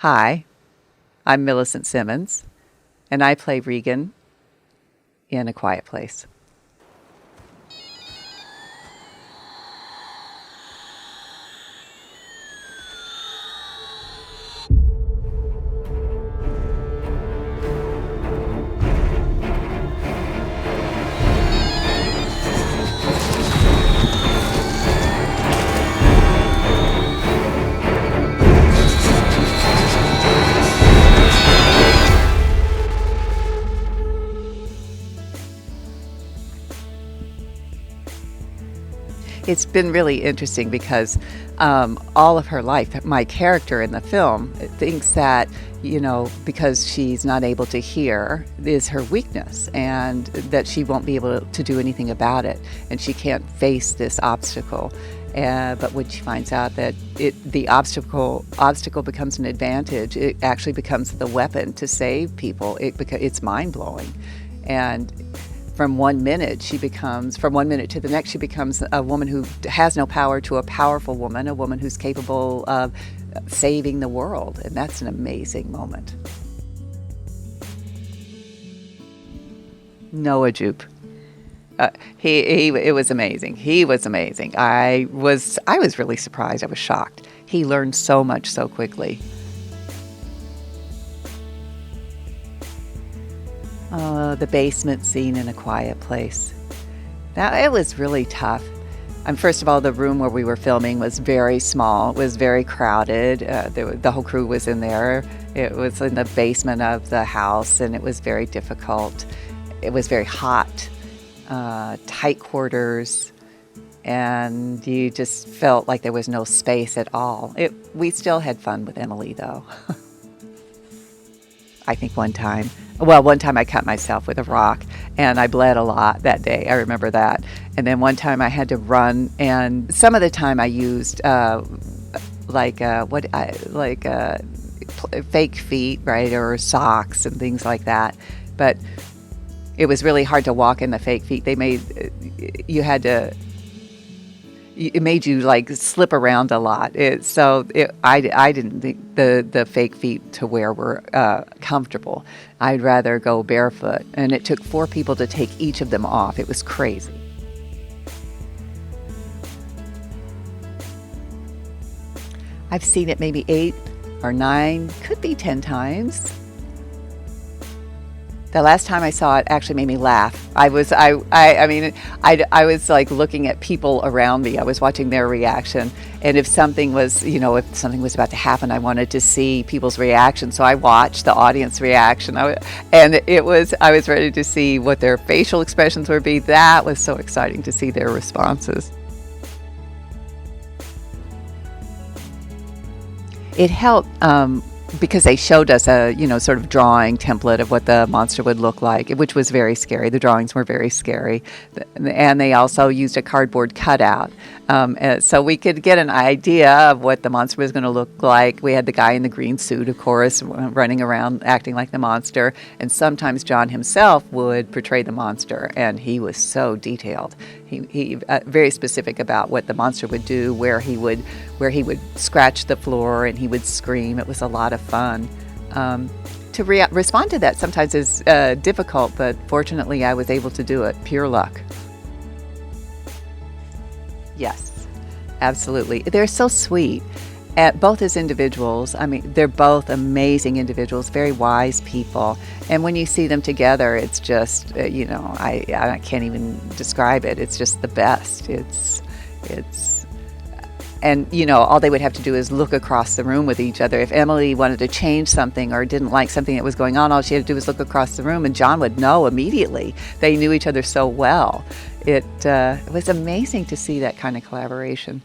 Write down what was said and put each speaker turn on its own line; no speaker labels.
Hi, I'm Millicent Simmonds, and I play Regan in A Quiet Place. It's been really interesting because all of her life, my character in the film thinks that, because she's not able to hear is her weakness and that she won't be able to do anything about it and she can't face this obstacle. But when she finds out that the obstacle becomes an advantage, it actually becomes the weapon to save people. It's mind-blowing. And from one minute to the next, she becomes a woman who has no power to a powerful woman, a woman who's capable of saving the world. And that's an amazing moment. Noah Jupe. It was amazing. He was amazing. I was really surprised. I was shocked. He learned so much so quickly. The basement scene in A Quiet Place. Now, it was really tough. First of all, the room where we were filming was very small. It was very crowded. The whole crew was in there. It was in the basement of the house, and it was very difficult. It was very hot, tight quarters, and you just felt like there was no space at all. We still had fun with Emily, though. I think one time I cut myself with a rock and I bled a lot that day. I remember that. And then one time I had to run, and some of the time I used fake feet, right, or socks and things like that. But it was really hard to walk in the fake feet. It made you like slip around a lot. I didn't think the fake feet to wear were comfortable. I'd rather go barefoot, and it took 4 people to take each of them off. It was crazy. I've seen it maybe 8 or 9, could be 10 times. The last time I saw it actually made me laugh. I was like looking at people around me. I was watching their reaction, and if something was about to happen, I wanted to see people's reaction. So I watched the audience reaction. I was ready to see what their facial expressions would be. That was so exciting to see their responses. It helped. Because they showed us a, sort of drawing template of what the monster would look like, which was very scary. The drawings were very scary. And they also used a cardboard cutout. So we could get an idea of what the monster was going to look like. We had the guy in the green suit, of course, running around acting like the monster. And sometimes John himself would portray the monster, and he was so detailed. He very specific about what the monster would do, where he would scratch the floor and he would scream. It was a lot of fun. To respond to that sometimes is difficult, but fortunately I was able to do it. Pure luck. Yes, absolutely. They're so sweet. Both as individuals. They're both amazing individuals, very wise people. And when you see them together, it's just, I can't even describe it. It's just the best. And all they would have to do is look across the room with each other. If Emily wanted to change something or didn't like something that was going on, all she had to do was look across the room, and John would know immediately. They knew each other so well. It was amazing to see that kind of collaboration.